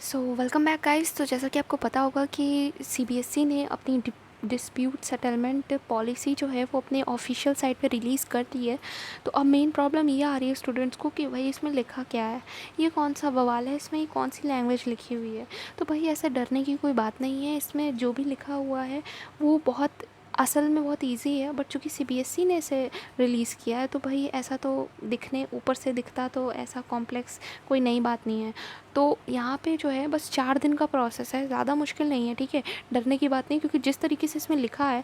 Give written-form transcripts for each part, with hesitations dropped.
So welcome back guys. तो जैसा कि आपको पता होगा कि सीबीएसई ने अपनी डिस्प्यूट सेटलमेंट पॉलिसी जो है वो अपने ऑफिशियल साइट पे रिलीज़ कर दी है। तो अब मेन प्रॉब्लम ये आ रही है स्टूडेंट्स को कि भाई इसमें लिखा क्या है, ये कौन सा बवाल है, इसमें ये कौन सी लैंग्वेज लिखी हुई है। तो भाई ऐसा डरने की कोई बात नहीं है, इसमें जो भी लिखा हुआ है वो बहुत असल में बहुत इजी है, बट चूँकि सीबीएसई ने इसे रिलीज़ किया है तो भाई ऐसा तो दिखने ऊपर से दिखता तो ऐसा कॉम्प्लेक्स कोई नई बात नहीं है। तो यहाँ पे जो है बस 4 दिन का प्रोसेस है, ज़्यादा मुश्किल नहीं है, ठीक है। डरने की बात नहीं, क्योंकि जिस तरीके से इसमें लिखा है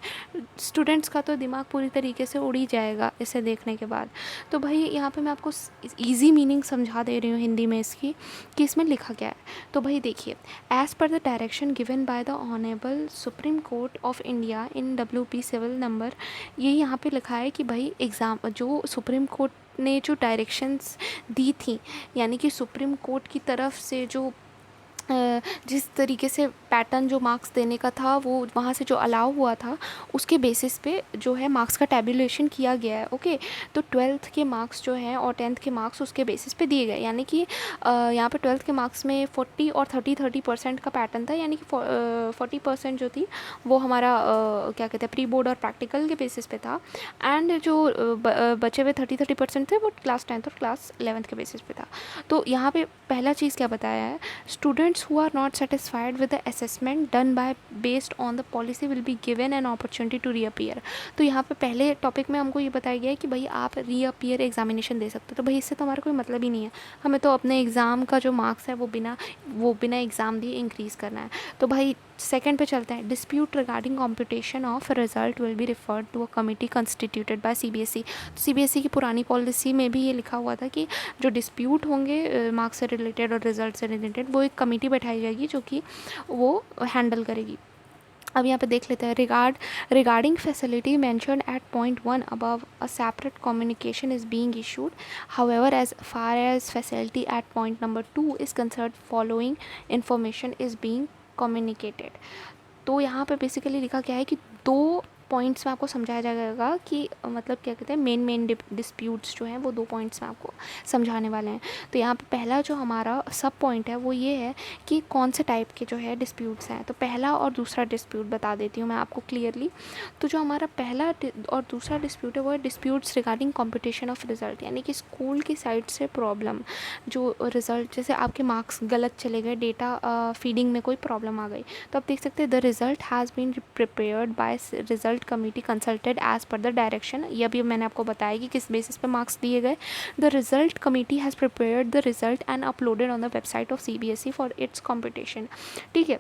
स्टूडेंट्स का तो दिमाग पूरी तरीके से उड़ ही जाएगा इसे देखने के बाद। तो भाई यहाँ पे मैं आपको ईजी मीनिंग समझा दे रही हूँ हिंदी में इसकी कि इसमें लिखा क्या है। तो भाई देखिए, as per the direction given by the honourable Supreme Court of India in WP civil number, ये यहाँ पे लिखा है कि भाई एग्ज़ाम जो सुप्रीम कोर्ट ने जो डायरेक्शंस दी थी, यानी कि सुप्रीम कोर्ट की तरफ से जो जिस तरीके से पैटर्न जो मार्क्स देने का था वो वहाँ से जो अलाउ हुआ था उसके बेसिस पे जो है मार्क्स का टैबुलेशन किया गया है। ओके, तो 12th के मार्क्स जो हैं और 10th के मार्क्स उसके बेसिस पे दिए गए, यानी कि यहाँ पे 12th के मार्क्स में 40 और 30% का पैटर्न था, यानी कि 40% जो थी वो हमारा क्या कहते हैं प्री बोर्ड और प्रैक्टिकल के बेसिस पे था। एंड जो बचे हुए 30% थे वो क्लास 10th और क्लास 11th के बेसिस पे था। तो यहाँ पे पहला चीज़ क्या बताया है, students who are not satisfied with the assessment done by based on the policy will be given an opportunity to reappear। तो यहाँ पे पहले टॉपिक में हमको ये बताया गया है कि भाई आप रीअपियर एग्जामिनेशन दे सकते हो। तो भाई इससे तो हमारा कोई मतलब ही नहीं है, हमें तो अपने एग्ज़ाम का जो मार्क्स है वो बिना एग्ज़ाम दिए इंक्रीज़ करना है। तो भाई सेकंड पे चलते हैं। Dispute regarding computation of result will be referred to a committee constituted by CBSE. CBSE की पुरानी पॉलिसी में भी ये लिखा हुआ था कि जो डिस्प्यूट होंगे मार्क्स से रिलेटेड और रिजल्ट से रिलेटेड, वो एक कमेटी बैठाई जाएगी जो कि वो हैंडल करेगी। अब यहाँ पे देख लेते हैं, regarding facility mentioned at point 1 above a separate communication is being issued, however as far as facility at point number 2 is concern following information is being communicated. तो यहाँ पे बेसिकली लिखा क्या है कि 2 पॉइंट्स में आपको समझाया जाएगा कि मतलब क्या कहते हैं मेन डिस्प्यूट्स जो हैं वो 2 पॉइंट्स में आपको समझाने वाले हैं। तो यहाँ पे पहला जो हमारा सब पॉइंट है वो ये है कि कौन से टाइप के जो है डिस्प्यूट्स हैं। तो पहला और दूसरा डिस्प्यूट बता देती हूँ मैं आपको क्लियरली। तो जो हमारा पहला और दूसरा डिस्प्यूट है वो है disputes regarding competition of result, यानी कि स्कूल की साइड से प्रॉब्लम, जो रिज़ल्ट जैसे आपके मार्क्स गलत चले गए, डेटा फीडिंग में कोई प्रॉब्लम आ गई, तो आप देख सकते हैं the result has been prepared by result committee consulted as per the direction. ये अभी मैंने आपको बताया कि किस बेसिस पे मार्क्स दिए गए। The result committee has prepared the result and uploaded on the website of CBSE for its competition. ठीक है,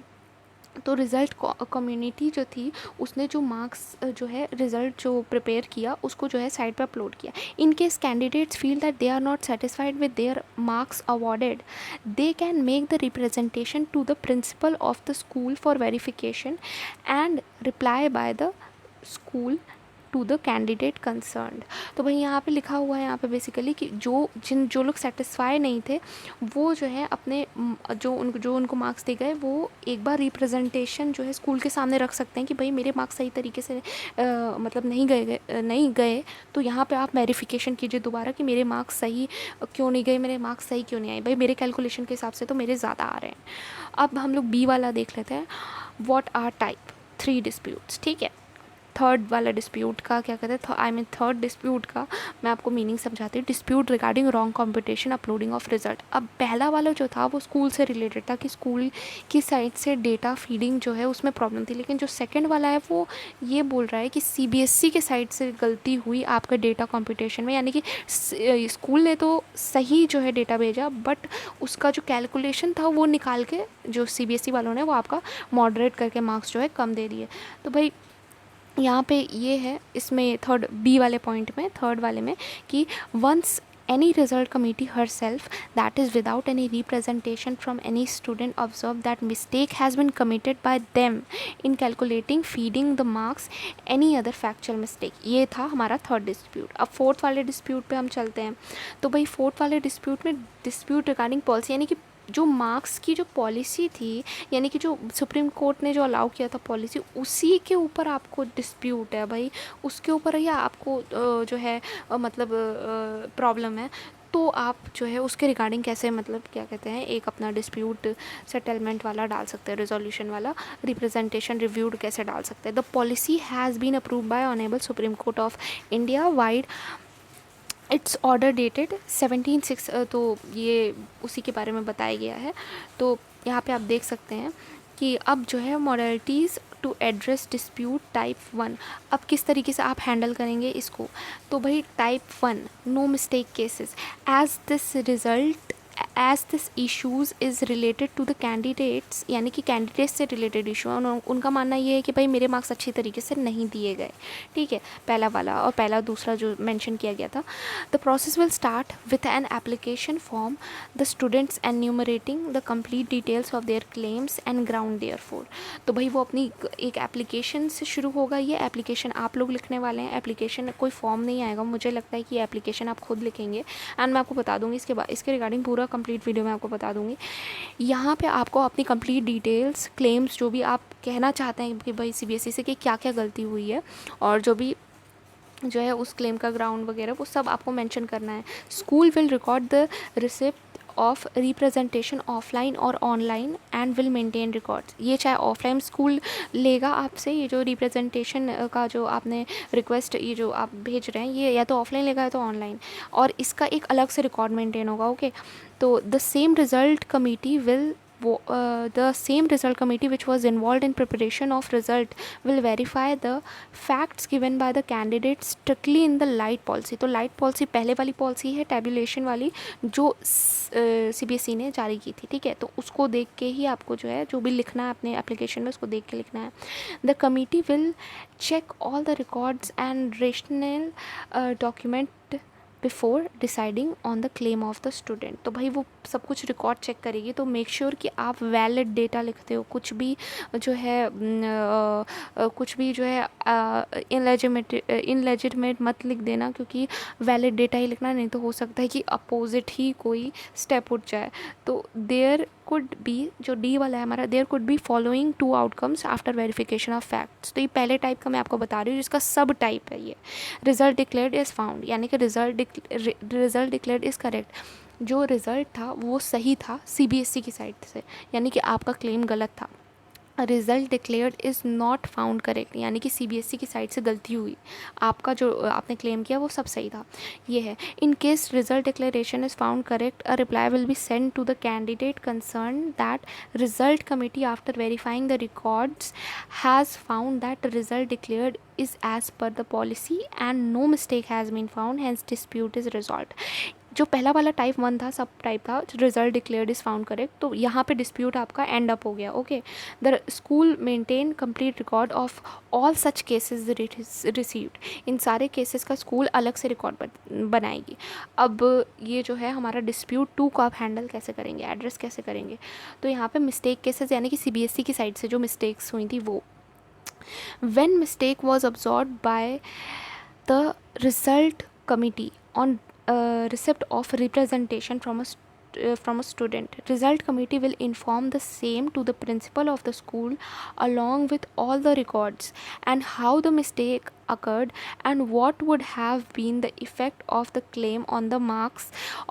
तो रिज़ल्ट कम्युनिटी जो थी उसने जो मार्क्स जो है रिज़ल्ट जो प्रिपेयर किया उसको जो है साइट पर अपलोड किया। In case candidates feel that they are not satisfied with their marks awarded, they can make the representation to the principal of the school for verification and reply by the school to the candidate concerned. तो भाई यहाँ पे लिखा हुआ है यहाँ पे basically कि जो लोग सेटिस्फाई नहीं थे वो जो है अपने जो उनको मार्क्स दे गए वो एक बार रिप्रेजेंटेशन जो है स्कूल के सामने रख सकते हैं कि भाई मेरे मार्क्स सही तरीके से मतलब नहीं गए, तो यहाँ पे आप वेरिफिकेशन कीजिए दोबारा कि मेरे मार्क्स सही क्यों नहीं गए, मेरे मार्क्स सही क्यों नहीं आए, भाई मेरे कैलकुलेशन के हिसाब से तो मेरे ज़्यादा आ रहे हैं। अब हम लोग बी वाला देख लेते हैं, व्हाट आर टाइप 3 डिस्प्यूट्स। ठीक है, थर्ड वाला डिस्प्यूट का क्या कहते हैं, थर्ड डिस्प्यूट का मैं आपको मीनिंग समझाती हूँ। Dispute regarding wrong competition uploading of result. अब पहला वाला जो था वो स्कूल से रिलेटेड था कि स्कूल की साइड से डेटा फीडिंग जो है उसमें प्रॉब्लम थी, लेकिन जो सेकंड वाला है वो ये बोल रहा है कि सीबीएसई के साइड से गलती हुई आपका डेटा कंपटीशन में, यानी कि स्कूल ने तो सही जो है डेटा भेजा बट उसका जो कैलकुलेशन था वो निकाल के जो सीबीएसई वालों ने वो आपका मॉडरेट करके मार्क्स जो है कम दे दिए। तो भाई यहाँ पे ये है इसमें थर्ड बी वाले पॉइंट में, थर्ड वाले में कि once any result committee herself, that is without any representation from any student, observe that mistake has been committed by them in calculating feeding the marks any other factual mistake। ये था हमारा third dispute. अब fourth वाले dispute पे हम चलते हैं। तो भाई फोर्थ वाले डिस्प्यूट में डिस्प्यूट रिगार्डिंग पॉलिसी, यानी कि जो मार्क्स की जो पॉलिसी थी, यानी कि जो सुप्रीम कोर्ट ने जो अलाउ किया था पॉलिसी, उसी के ऊपर आपको डिस्प्यूट है भाई, उसके ऊपर ही आपको जो है मतलब प्रॉब्लम है। तो आप जो है उसके रिगार्डिंग कैसे, मतलब क्या कहते हैं, एक अपना डिस्प्यूट सेटलमेंट वाला डाल सकते हैं, रिजोल्यूशन वाला, रिप्रेजेंटेशन रिव्यूड कैसे डाल सकते हैं। The policy has been approve by honourable Supreme Court of India vide its order dated 17/6, तो ये उसी के बारे में बताया गया है। तो यहाँ पे आप देख सकते हैं कि अब जो है modalities to address dispute type 1, अब किस तरीके से आप हैंडल करेंगे इसको। तो भाई type 1 no mistake cases as this issues is related to the candidates, यानी कि कैंडिडेट्स से रिलेटेड इशू है। उनका मानना ये है कि भाई मेरे मार्क्स अच्छी तरीके से नहीं दिए गए, ठीक है, पहला वाला। और पहला दूसरा जो मेंशन किया गया था, the process will start with an application form the students enumerating the complete details of their claims and ground therefor. तो भाई वो अपनी एक एप्लीकेशन से शुरू होगा। ये एप्लीकेशन आप लोग लिखने वाले हैं, एप्लीकेशन कोई फॉर्म नहीं आएगा, मुझे लगता है कि ये एप्लीकेशन आप खुद लिखेंगे। एंड मैं आपको बता दूंगी इसके रिगार्डिंग पूरा कंप्लीट वीडियो मैं आपको बता दूंगी। यहाँ पे आपको अपनी कंप्लीट डिटेल्स, क्लेम्स, जो भी आप कहना चाहते हैं कि भाई सीबीएसई से कि क्या क्या गलती हुई है, और जो भी जो है उस क्लेम का ग्राउंड वगैरह वो सब आपको मेंशन करना है। School will record the receipt of representation offline और online and will maintain records. ये चाहे ऑफलाइन स्कूल लेगा आपसे, ये जो रिप्रेजेंटेशन का जो आपने रिक्वेस्ट, ये जो आप भेज रहे हैं, ये या तो ऑफलाइन लेगा या तो ऑनलाइन, और इसका एक अलग से रिकॉर्ड मेंटेन होगा। ओके, तो the same result committee will the same result committee which was involved in preparation of result will verify the facts given by the candidate strictly in the light policy। तो light policy पहले वाली policy है tabulation वाली, जो CBSE ने जारी की थी, ठीक है। तो उसको देख के ही आपको जो है जो भी लिखना है अपने एप्लीकेशन में, उसको देख के लिखना है। The committee will check all the records and rational document before deciding on the claim of the student. तो भाई वो सब कुछ रिकॉर्ड चेक करेगी, तो मेक श्योर कि आप वैलिड डेटा लिखते हो, कुछ भी जो है कुछ भी जो है इनलेजिटिमेट मत लिख देना, क्योंकि वैलिड डेटा ही लिखना, नहीं तो हो सकता है कि अपोजिट ही कोई स्टेप उठ जाए। तो देयर कुड बी, जो डी वाला है हमारा, there could be following 2 outcomes after verification of facts. तो ये पहले टाइप का मैं आपको बता रही हूँ, जिसका सब टाइप है ये। रिजल्ट डिक्लेयर्ड इज़ फाउंड, यानी कि रिजल्ट डिक्लेयर्ड इज़ करेक्ट, जो रिज़ल्ट था वो सही था सीबीएसई की साइड से, यानी कि आपका क्लेम गलत था। Result declared is not found correct, यानी कि सीबीएसई की साइड से गलती हुई, आपका जो आपने क्लेम किया वो सब सही था, ये है। In case result declaration is found correct, a reply will be send to the candidate concern that result committee after verifying the records has found that result declared is as per the policy and no mistake has been found, hence dispute is resolved। जो पहला वाला type 1 था, सब type था, result declared is found correct, तो यहाँ पे dispute आपका एंड अप हो गया। Okay, the school maintain complete record of all such cases received, इन सारे केसेस का स्कूल अलग से रिकॉर्ड बनाएगी। अब ये जो है हमारा डिस्प्यूट 2 को आप हैंडल कैसे करेंगे, एड्रेस कैसे करेंगे। तो यहाँ पे मिस्टेक केसेस, यानी कि सीबीएसई की साइड से जो मिस्टेक्स हुई थी वो, when mistake was absorbed by the result committee on receipt of representation from a student, result committee will inform the same to the principal of the school along with all the records and how the mistake occurred and what would have been the effect of the claim on the marks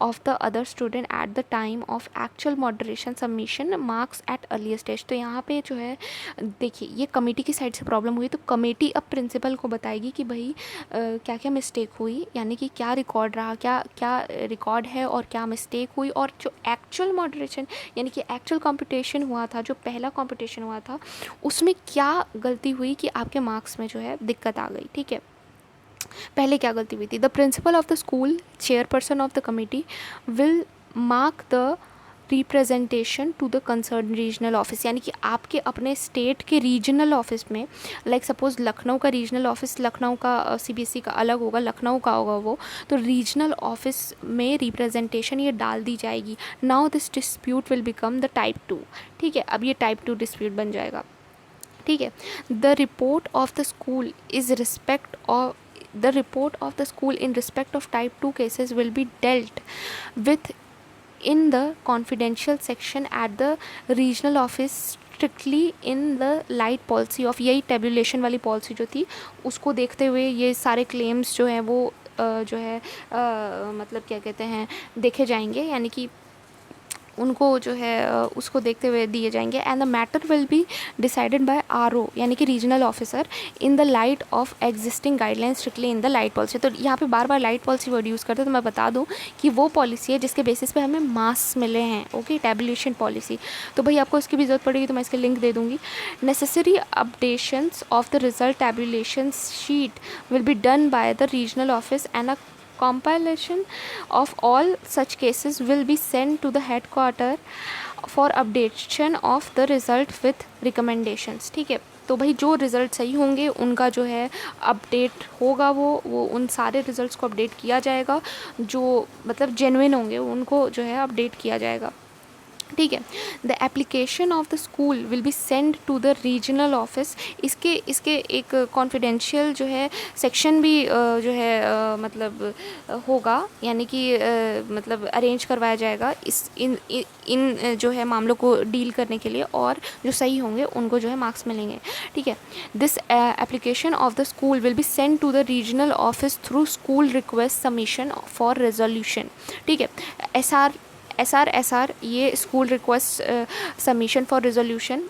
of the other student at the time of actual moderation submission marks at earlier stage। तो यहाँ पे जो है देखिए, ये committee की side से problem हुई, तो कमेटी अब प्रिंसिपल को बताएगी कि भाई क्या क्या मिस्टेक हुई, यानी कि क्या रिकॉर्ड रहा, क्या क्या रिकॉर्ड है और क्या मिस्टेक हुई, और जो एक्चुअल मॉडरेशन यानी कि एक्चुअल कंपटीशन हुआ था, जो पहला कंपटीशन हुआ था, उसमें क्या गलती हुई कि आपके मार्क्स में जो है दिक्कत आ गई, ठीक है। पहले क्या गलती हुई थी। The principal of the school, chairperson of the committee will mark the representation to the concern regional office, यानी कि आपके अपने स्टेट के रीजनल ऑफिस में, लाइक सपोज लखनऊ का रीजनल ऑफिस, लखनऊ का सीबीएसई का अलग होगा, लखनऊ का होगा वो, तो रीजनल ऑफिस में रिप्रेजेंटेशन ये डाल दी जाएगी। Now this dispute will become the type 2, ठीक है, अब ये टाइप 2 डिस्प्यूट बन जाएगा, ठीक है। The report of the school is respect of the report of the school in respect of type 2 cases will be dealt with in the confidential section at the regional office strictly in the light policy of, यही tabulation वाली policy जो थी उसको देखते हुए ये सारे claims जो हैं वो जो है मतलब क्या कहते हैं देखे जाएंगे, यानी कि उनको जो है उसको देखते हुए दिए जाएंगे। And the matter will be decided by RO यानी कि regional officer in the light of existing guidelines strictly in the light policy. तो यहाँ पे बार बार लाइट पॉलिसी वर्ड यूज़ करते हैं, तो मैं बता दूँ कि वो पॉलिसी है जिसके बेसिस पे हमें मार्क्स मिले हैं। Okay, tabulation policy. तो भाई आपको इसकी भी ज़रूरत पड़ेगी तो मैं इसके लिंक दे दूँगी। Necessary updations of the result tabulation sheet will be done by the regional office and a compilation of all such cases will be sent to the headquarter for updation of the result with recommendations। ठीक है, तो भाई जो result सही होंगे उनका जो है अपडेट होगा, वो उन सारे रिज़ल्ट्स को अपडेट किया जाएगा, जो मतलब जेन्युइन होंगे उनको जो है अपडेट किया जाएगा। ठीक है, the application of the school will be send to the regional office. इसके एक कॉन्फिडेंशियल जो है सेक्शन भी जो है मतलब होगा, यानी कि मतलब अरेंज करवाया जाएगा इन जो है मामलों को डील करने के लिए, और जो सही होंगे उनको जो है मार्क्स मिलेंगे। ठीक है, this application of the school will be send to the regional office through school request submission for resolution. ठीक है, एसआर ये school request submission for resolution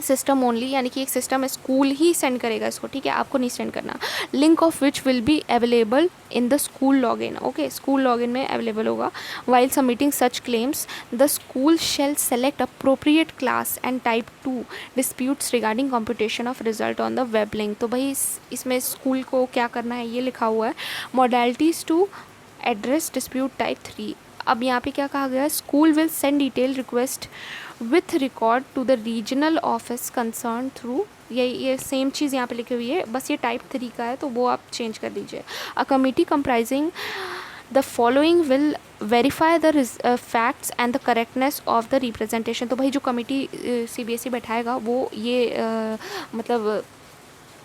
system only, यानी कि एक सिस्टम है, स्कूल ही सेंड करेगा इसको। ठीक है, आपको नहीं सेंड करना। Link of which will be available in the school login. Okay, school login में अवेलेबल होगा। While submitting such claims the school shall select appropriate class and type 2 disputes regarding computation of result on the web link. तो भाई इसमें school को क्या करना है ये लिखा हुआ है, modalities to address dispute type 3। अब यहाँ पे क्या कहा गया है, school will send detail request with record to the regional office concern through, ये सेम चीज़ यहाँ पे लिखी हुई है, बस ये टाइप 3 का है तो वो आप चेंज कर दीजिए। A committee comprising the following will verify the facts and the correctness of the representation. तो भाई जो कमिटी CBSE बैठाएगा वो ये मतलब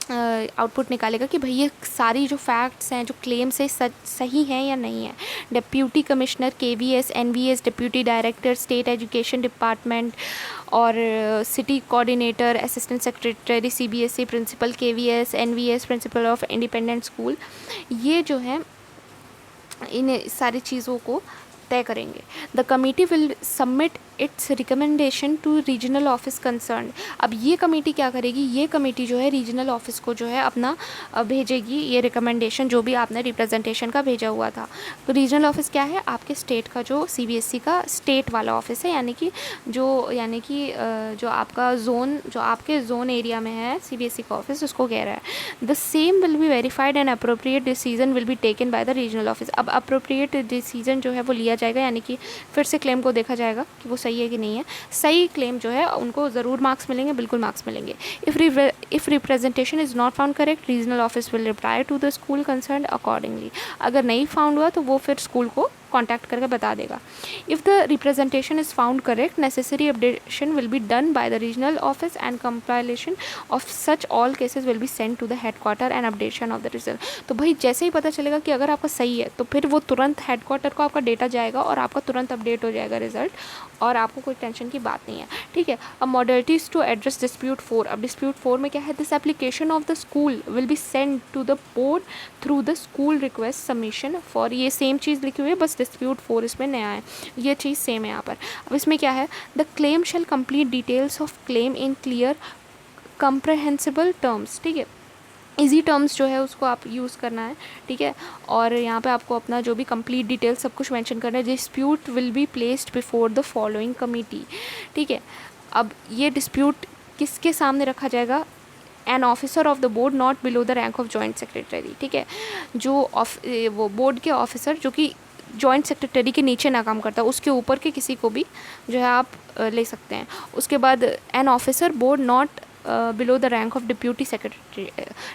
आउटपुट निकालेगा कि भाई ये सारी जो फैक्ट्स हैं, जो क्लेम्स है, सही हैं या नहीं है। Deputy commissioner KVS NVS deputy director state education department और city coordinator assistant secretary CBSE principal KVS NVS principal of independent school, ये जो है इन सारी चीज़ों को तय करेंगे। The committee will submit its recommendation to regional office concern. अब ये कमेटी क्या करेगी, ये कमेटी जो है रीजनल ऑफिस को जो है अपना भेजेगी ये रिकमेंडेशन, जो भी आपने रिप्रेजेंटेशन का भेजा हुआ था। तो रीजनल ऑफिस क्या है, आपके स्टेट का जो CBSE का स्टेट वाला ऑफिस है, यानी कि जो आपका जोन, जो आपके जोन एरिया में है CBSE का ऑफिस, उसको कह रहा है। The same will be verified and appropriate decision will be taken by the regional office. अब अप्रोप्रिएट डिसीजन जो है वो लिया जाएगा, यानी कि फिर से क्लेम को देखा जाएगा कि वो सही है कि नहीं है। सही क्लेम जो है उनको ज़रूर मार्क्स मिलेंगे, बिल्कुल मार्क्स मिलेंगे। If representation is not found correct, regional office will reply to the school concern accordingly. अगर नहीं फाउंड हुआ तो वो फिर स्कूल को कॉन्टैक्ट करके बता देगा। If the representation is found correct, necessary updation will be done by the regional office and compilation of such all cases will be send to the headquarter and updation of the result. तो भाई जैसे ही पता चलेगा कि अगर आपका सही है तो फिर वो तुरंत हेडक्वार्टर को आपका डेटा जाएगा और आपका तुरंत अपडेट हो जाएगा रिजल्ट, और आपको कोई टेंशन की बात नहीं है। ठीक है, अब मॉडलिटीज़ टू एड्रेस डिस्प्यूट 4। अब डिस्प्यूट 4 में क्या है, this application of the school will be send to the board through the school request submission for, ये सेम चीज़ लिखी हुई है, बस डिस्प्यूट 4 इसमें नया है, ये चीज़ सेम है यहाँ पर। अब इसमें क्या है, the claim shall complete details of claim in clear comprehensible terms. ठीक है, इजी टर्म्स जो है उसको आप यूज़ करना है। ठीक है, और यहाँ पे आपको अपना जो भी कंप्लीट डिटेल सब कुछ मेंशन करना है। Dispute will be placed before the following committee. ठीक है, अब ये डिस्प्यूट किसके सामने रखा जाएगा, an officer of the board not below the rank of joint secretary. ठीक है, जो वो बोर्ड के ऑफिसर जो कि जॉइंट सेक्रेटरी के नीचे ना काम करता, उसके ऊपर के किसी को भी जो है आप ले सकते हैं। उसके बाद an officer board not below the rank of deputy secretary.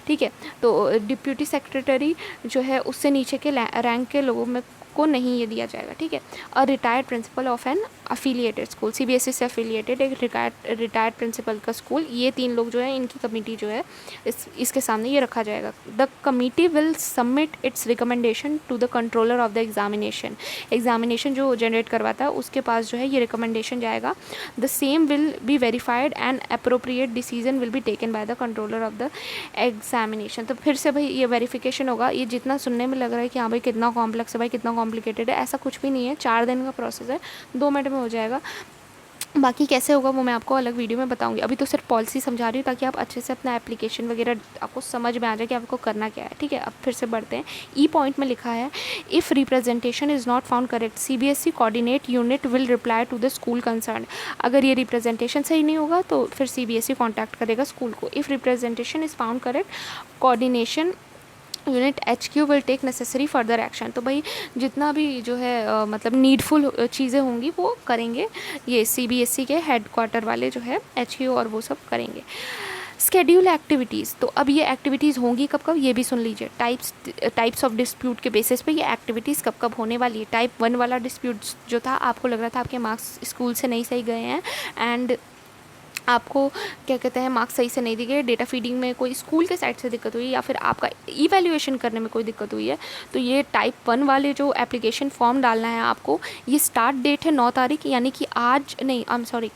ठीक है, तो डिप्यूटी सेक्रेटरी जो है उससे नीचे के रैंक के लोगों में को नहीं ये दिया जाएगा, ठीक है। A retired principal of an affiliated school, CBSE से अफिलिएटेड एक रिटायर्ड प्रिंसिपल का स्कूल, ये 3 लोग जो है इनकी कमेटी जो है इसके सामने ये रखा जाएगा। The committee will submit its recommendation to the controller of the examination जो जनरेट करवाता है उसके पास जो है ये रिकमेंडेशन जाएगा। The same will be verified and appropriate decision will be taken by the controller of the examination. तो फिर से भाई ये वेरिफिकेशन होगा। ये जितना सुनने में लग रहा है कि हाँ भाई कितना कॉम्प्लेक्स है, भाई कितना कॉम्प्लिकेटेड है, ऐसा कुछ भी नहीं है। 4 दिन का प्रोसेस है, 2 मिनट में हो जाएगा। बाकी कैसे होगा वो मैं आपको अलग वीडियो में बताऊंगी। अभी तो सिर्फ पॉलिसी समझा रही हूँ ताकि आप अच्छे से अपना एप्लीकेशन वगैरह आपको समझ में आ जाए कि आपको करना क्या है, ठीक है। अब फिर से बढ़ते हैं। ई पॉइंट में लिखा है if representation is not found correct CBSE coordinate unit will reply to the school concern. अगर ये रिप्रेजेंटेशन सही नहीं होगा तो फिर सीबीएसई कॉन्टैक्ट करेगा स्कूल को। If representation is found correct coordination unit HQ will take necessary further action. तो भाई जितना भी जो है मतलब नीडफुल चीज़ें होंगी वो करेंगे, ये सीबीएसई के हेडक्वार्टर वाले जो है HQ और वो सब करेंगे। स्केड्यूल एक्टिविटीज़, तो अब ये एक्टिविटीज़ होंगी कब कब ये भी सुन लीजिए। टाइप्स ऑफ डिस्प्यूट के बेसिस पे ये एक्टिविटीज़ कब कब होने वाली है। टाइप 1 वाला डिस्प्यूट जो था आपको लग रहा था आपके मार्क्स स्कूल से नहीं सही गए हैं एंड आपको क्या कहते हैं मार्क्स सही से नहीं दिए, डेटा फीडिंग में कोई स्कूल के साइड से दिक्कत हुई या फिर आपका इवैल्यूएशन करने में कोई दिक्कत हुई है, तो ये टाइप 1 वाले जो एप्लीकेशन फॉर्म डालना है आपको, ये स्टार्ट डेट है 9 तारीख, यानी कि आज नहीं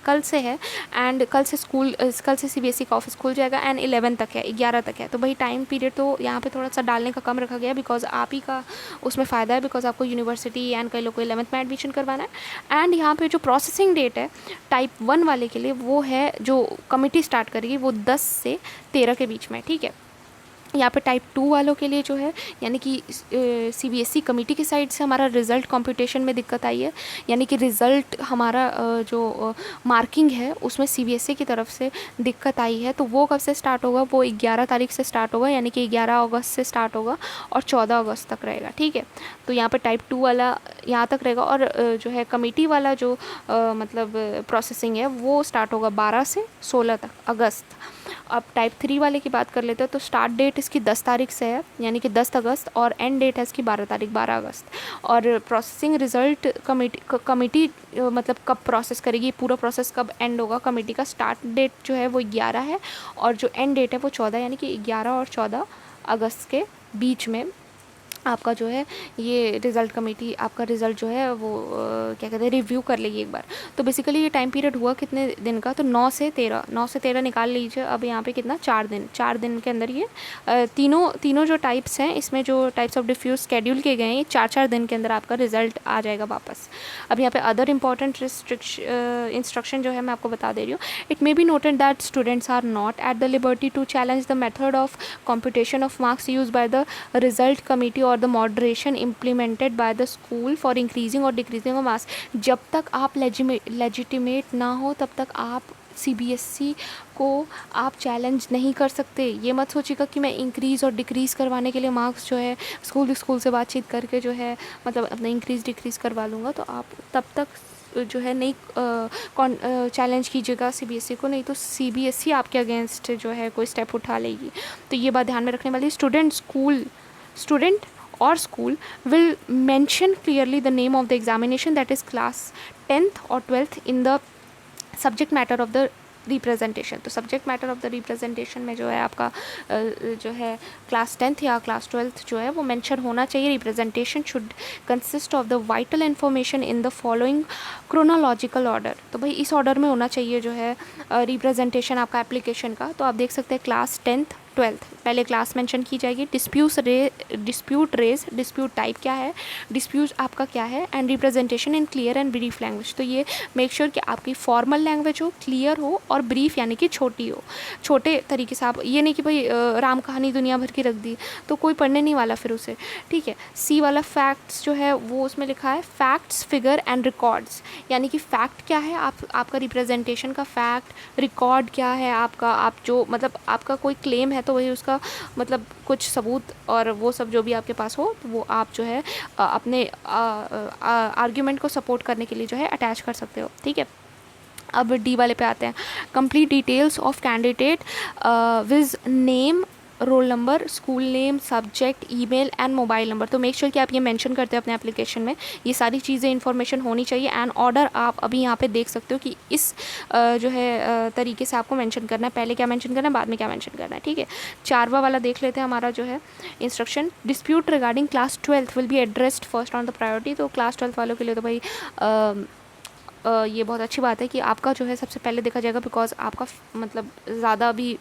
कल से है। एंड कल से सीबीएसई का ऑफिस खुल जाएगा एंड 11 तक है, 11 तक है। तो भाई टाइम पीरियड तो यहाँ पे थोड़ा सा डालने का कम रखा गया बिकॉज आप ही का उसमें फ़ायदा है, बिकॉज आपको यूनिवर्सिटी एंड कई लोग को 11th में एडमिशन करवाना है। एंड यहाँ पे जो प्रोसेसिंग डेट है टाइप 1 वाले के लिए वो है, जो कमिटी स्टार्ट करेगी वो 10 से 13 के बीच में, ठीक है। यहाँ पे टाइप 2 वालों के लिए जो है यानी कि सीबीएसई कमेटी की साइड से हमारा रिज़ल्ट कंप्यूटेशन में दिक्कत आई है, यानी कि रिज़ल्ट हमारा जो मार्किंग है उसमें सीबीएसई की तरफ से दिक्कत आई है। तो वो कब से स्टार्ट होगा, वो 11 तारीख से स्टार्ट होगा, यानी कि 11 अगस्त से स्टार्ट होगा और 14 अगस्त तक रहेगा, ठीक है। तो यहाँ पर टाइप 2 वाला यहाँ तक रहेगा और जो है कमेटी वाला जो मतलब प्रोसेसिंग है वो स्टार्ट होगा 12 से 16 तक अगस्त। अब टाइप 3 वाले की बात कर लेते हैं तो स्टार्ट डेट इसकी 10 तारीख से है, यानी कि 10 अगस्त, और एंड डेट है इसकी 12 तारीख 12 अगस्त। और प्रोसेसिंग रिज़ल्ट कमेटी मतलब कब प्रोसेस करेगी, पूरा प्रोसेस कब एंड होगा, कमेटी का स्टार्ट डेट जो है वो 11 है और जो एंड डेट है वो 14, यानी कि 11 और 14 अगस्त के बीच में आपका जो है ये रिज़ल्ट कमेटी आपका रिज़ल्ट जो है वो क्या कहते हैं रिव्यू कर लेगी एक बार। तो बेसिकली ये टाइम पीरियड हुआ कितने दिन का, तो 9 से 13 निकाल लीजिए। अब यहाँ पे कितना 4 दिन के अंदर ये तीनों जो टाइप्स हैं इसमें जो टाइप्स ऑफ डिफ्यूज स्केड्यूल किए गए हैं ये 4 दिन के अंदर आपका रिज़ल्ट आ जाएगा वापस। अब यहाँ पे अदर इंपॉर्टेंट इंस्ट्रक्शन जो है मैं आपको बता दे रही हूँ। It may be noted that students are not at the liberty to challenge the method of computation of marks use by the result committee और the moderation implemented by the school for increasing और decreasing of marks. जब तक आप legitimate ना हो तब तक आप सीबीएसई को आप चैलेंज नहीं कर सकते। ये मत सोचिएगा कि मैं इंक्रीज़ और डिक्रीज़ करवाने के लिए मार्क्स जो है स्कूल से बातचीत करके जो है मतलब अपना इंक्रीज़ डिक्रीज़ करवा लूँगा, तो आप तब तक जो है नहीं चैलेंज कीजिएगा सीबीएसई को, नहीं तो सीबीएसई आपके अगेंस्ट जो है कोई स्टेप उठा लेगी। तो ये बात ध्यान में रखने वाली। Student or school will mention clearly the name of the examination, that is class 10th or 12th in the subject matter of the representation. तो subject matter of the representation में जो है आपका जो है क्लास 10th या class 12th जो है वो मेंशन होना चाहिए। Representation should consist of the vital information in the following chronological order. तो भाई इस ऑर्डर में होना चाहिए जो है रिप्रेजेंटेशन आपका एप्लीकेशन का। तो आप देख सकते हैं क्लास 10th 12th पहले क्लास मेंशन की जाएगी, डिस्प्यूट रेज, डिस्प्यूट टाइप क्या है, डिस्प्यूट आपका क्या है, and representation in clear and brief language. तो ये मेक श्योर कि आपकी फॉर्मल लैंग्वेज हो, क्लियर हो और ब्रीफ यानी कि छोटी हो, छोटे तरीके से। आप ये नहीं कि भाई राम कहानी दुनिया भर की रख दी तो कोई पढ़ने नहीं वाला फिर उसे, ठीक है। सी वाला फैक्ट्स जो है वो उसमें लिखा है फैक्ट्स फिगर एंड रिकॉर्ड्स, यानी कि फैक्ट क्या है आपका रिप्रेजेंटेशन का फैक्ट, रिकॉर्ड क्या है आपका, आप जो मतलब आपका कोई क्लेम है तो वही उसका मतलब कुछ सबूत और वो सब जो भी आपके पास हो तो वो आप जो है अपने आर्ग्यूमेंट को सपोर्ट करने के लिए जो है अटैच कर सकते हो, ठीक है। अब डी वाले पे आते हैं। Complete details of candidate viz name roll number, school name, subject, email and mobile number. तो मेक श्योर कि आप ये मेंशन करते हो अपने एप्लीकेशन में, ये सारी चीज़ें इन्फॉर्मेशन होनी चाहिए। एंड ऑर्डर आप अभी यहाँ पे देख सकते हो कि इस जो है तरीके से आपको मेंशन करना है, पहले क्या मेंशन करना है, बाद में क्या मेंशन करना है, ठीक है। 4वां वाला देख लेते हैं हमारा जो है instruction, dispute regarding class 12 will be addressed first on the priority. तो क्लास 12 वालों के लिए तो भाई ये बहुत अच्छी बात है कि आपका जो है सबसे पहले देखा जाएगा, बिकॉज आपका मतलब ज़्यादा भी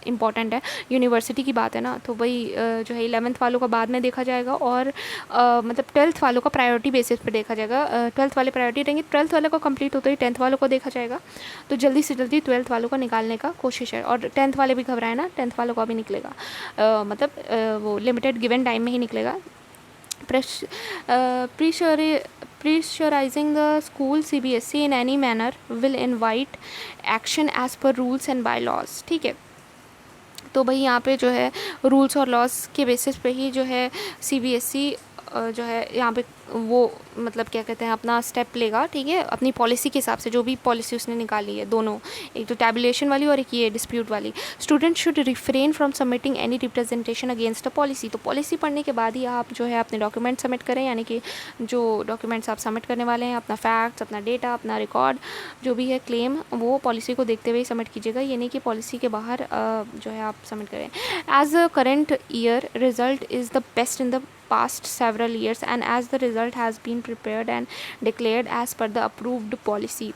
इम्पॉर्टेंट है, यूनिवर्सिटी की बात है ना, तो वही जो है 11th वालों का बाद में देखा जाएगा, और मतलब 12th वालों का प्रायोरिटी बेसिस पे देखा जाएगा। 12th वाले प्रायोरिटी रहेंगे, 12th वाले को कंप्लीट होते ही 10th वालों को देखा जाएगा। तो जल्दी से जल्दी 12th वालों को निकालने का कोशिश है, और 10th वाले भी घबराए ना, 10th वालों का भी निकलेगा, मतलब वो लिमिटेड गिवन टाइम में ही निकलेगा। Pressurizing the school CBSE in any manner will invite action as per rules and bylaws, ठीक है। तो भाई यहाँ पे जो है रूल्स और लॉज के बेसिस पे ही जो है CBSE जो है यहाँ पे वो मतलब क्या कहते हैं अपना स्टेप लेगा, ठीक है, अपनी पॉलिसी के हिसाब से, जो भी पॉलिसी उसने निकाली है, दोनों, एक तो टैबुलेशन वाली और एक ये डिस्प्यूट वाली। Student should refrain from submitting any representation against a policy. तो पॉलिसी पढ़ने के बाद ही आप जो है अपने डॉक्यूमेंट सबमिट करें, यानी कि जो डॉक्यूमेंट्स आप सबमिट करने वाले हैं, अपना फैक्ट्स, अपना डेटा, अपना रिकॉर्ड, जो भी है क्लेम, वो पॉलिसी को देखते हुए ही सबमिट कीजिएगा, ये नहीं कि पॉलिसी के बाहर जो है आप सबमिट करें। As a current year result is the best in the past several years and as the result has been prepared and declared as per the approved policy,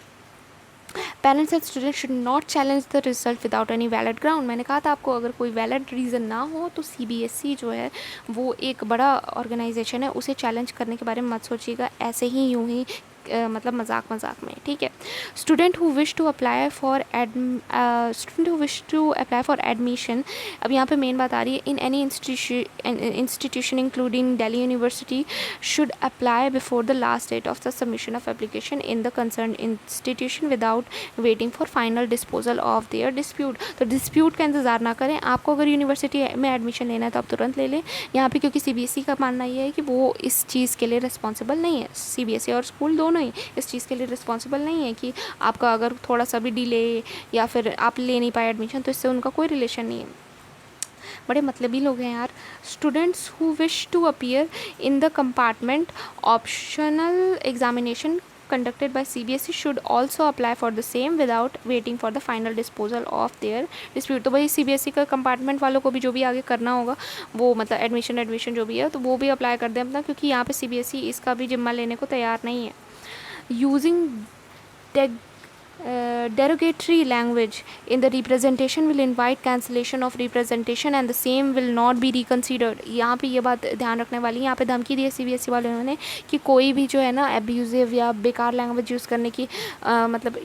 parents and students should not challenge the result without any valid ground। मैंने कहा था आपको, अगर कोई valid reason ना हो तो CBSE जो है वो एक बड़ा ऑर्गेनाइजेशन है, उसे चैलेंज करने के बारे में मत सोचिएगा ऐसे ही यूं ही मतलब मजाक मजाक में, ठीक है। Student who wish to apply for admission, अब यहाँ पे मेन बात आ रही है, in any institution including Delhi university should apply before the last date of the submission of application in the concern institution without waiting for final disposal of their dispute. तो dispute का इंतज़ार ना करें, आपको अगर यूनिवर्सिटी में एडमिशन लेना है तो आप तुरंत ले लें यहाँ पे, क्योंकि CBSE का मानना ये है कि वो इस चीज़ के लिए रिस्पॉन्सिबल नहीं है, CBSE और स्कूल दोनों ही इस चीज़ के लिए रिस्पॉन्सिबल नहीं है कि आपका अगर थोड़ा सा भी डिले या फिर आप ले नहीं पाए एडमिशन, तो इससे उनका कोई रिलेशन नहीं है। बड़े मतलबी लोग हैं यार। Students who wish to appear in the compartment optional examination conducted by CBSE should also apply for the same without waiting for the final disposal of their dispute। तो भाई CBSE का कंपार्टमेंट वालों को भी जो भी आगे करना होगा, वो मतलब एडमिशन जो भी है, तो वो भी अप्लाई कर दें अपना, क्योंकि यहाँ पे CBSE इसका भी जिम्मा लेने को तैयार नहीं है। Using derogatory language in the representation will invite cancellation of representation and the same will not be reconsidered। यहाँ पे ये बात ध्यान रखने वाली है, यहाँ पे धमकी दी है CBSE वालों ने कि कोई भी जो है ना एब्यूजिव या बेकार लैंग्वेज यूज़ करने की मतलब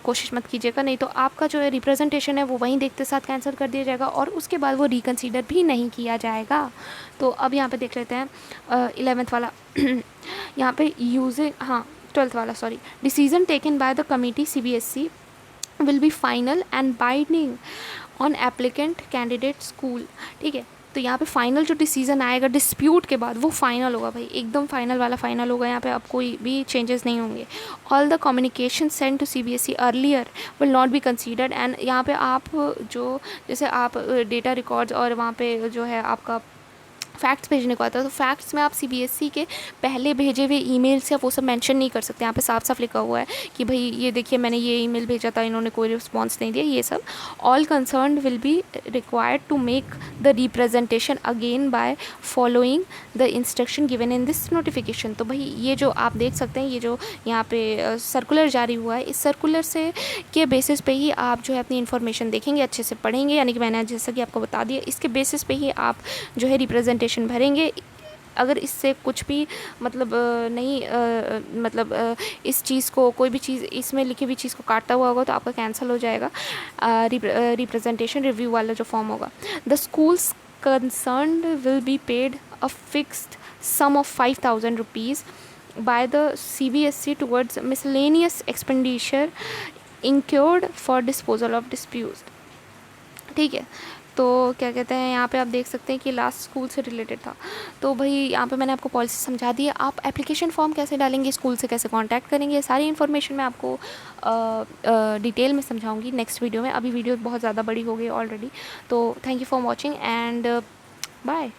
कोशिश मत कीजिएगा, नहीं तो आपका जो है रिप्रेजेंटेशन है वो वहीं देखते साथ कैंसिल कर दिया जाएगा और उसके बाद वो रिकन्सिडर भी नहीं किया जाएगा। तो अब यहाँ पे देख लेते हैं 11th वाला यहाँ पे यूजिंग, हाँ 12th वाला sorry, decision taken by the committee CBSE will be final and binding on applicant candidate school, ठीक है। तो यहाँ पे फाइनल जो डिसीजन आएगा डिस्प्यूट के बाद वो फाइनल होगा भाई, एकदम फाइनल वाला फाइनल होगा, यहाँ पे अब कोई भी चेंजेस नहीं होंगे। All the communication send to CBSE earlier will not be considered. And यहाँ पे आप जो जैसे आप डेटा रिकॉर्ड्स और वहाँ पे जो है आपका फैक्ट्स भेजने को आता है, तो फैक्ट्स में आप CBSE के पहले भेजे हुए ईमेल्स या वो सब मेंशन नहीं कर सकते। यहाँ पे साफ साफ लिखा हुआ है कि भाई ये देखिए मैंने ये ईमेल भेजा था, इन्होंने कोई रिस्पॉन्स नहीं दिया, ये सब। All concerned will be required to make the representation again by following the instruction given in this notification. तो भाई ये जो आप देख सकते हैं, ये जो यहाँ पे सर्कुलर जारी हुआ है, इस सर्कुलर से के बेसिस पे ही आप जो है अपनी इन्फॉर्मेशन देखेंगे, अच्छे से पढ़ेंगे, यानी कि मैंने जैसा कि आपको बता दिया, इसके बेसिस पे ही आप जो है रिप्रेजेंटेशन भरेंगे। अगर इससे कुछ भी मतलब नहीं मतलब इस चीज़ को, कोई भी चीज़ इसमें लिखी हुई चीज़ को काटता हुआ होगा तो आपका कैंसिल हो जाएगा रिप्रेजेंटेशन रिव्यू वाला जो फॉर्म होगा। The schools concerned will be paid a fixed sum of 5,000 rupees by the CBSE towards miscellaneous expenditure incurred for disposal of disputes, ठीक है। तो क्या कहते हैं, यहाँ पे आप देख सकते हैं कि लास्ट स्कूल से रिलेटेड था। तो भाई यहाँ पे मैंने आपको पॉलिसी समझा दी है। आप एप्लीकेशन फॉर्म कैसे डालेंगे, स्कूल से कैसे कांटेक्ट करेंगे, सारी इन्फॉर्मेशन मैं आपको डिटेल में समझाऊंगी नेक्स्ट वीडियो में। अभी वीडियो बहुत ज़्यादा बड़ी हो गई ऑलरेडी। तो thank you for watching and bye.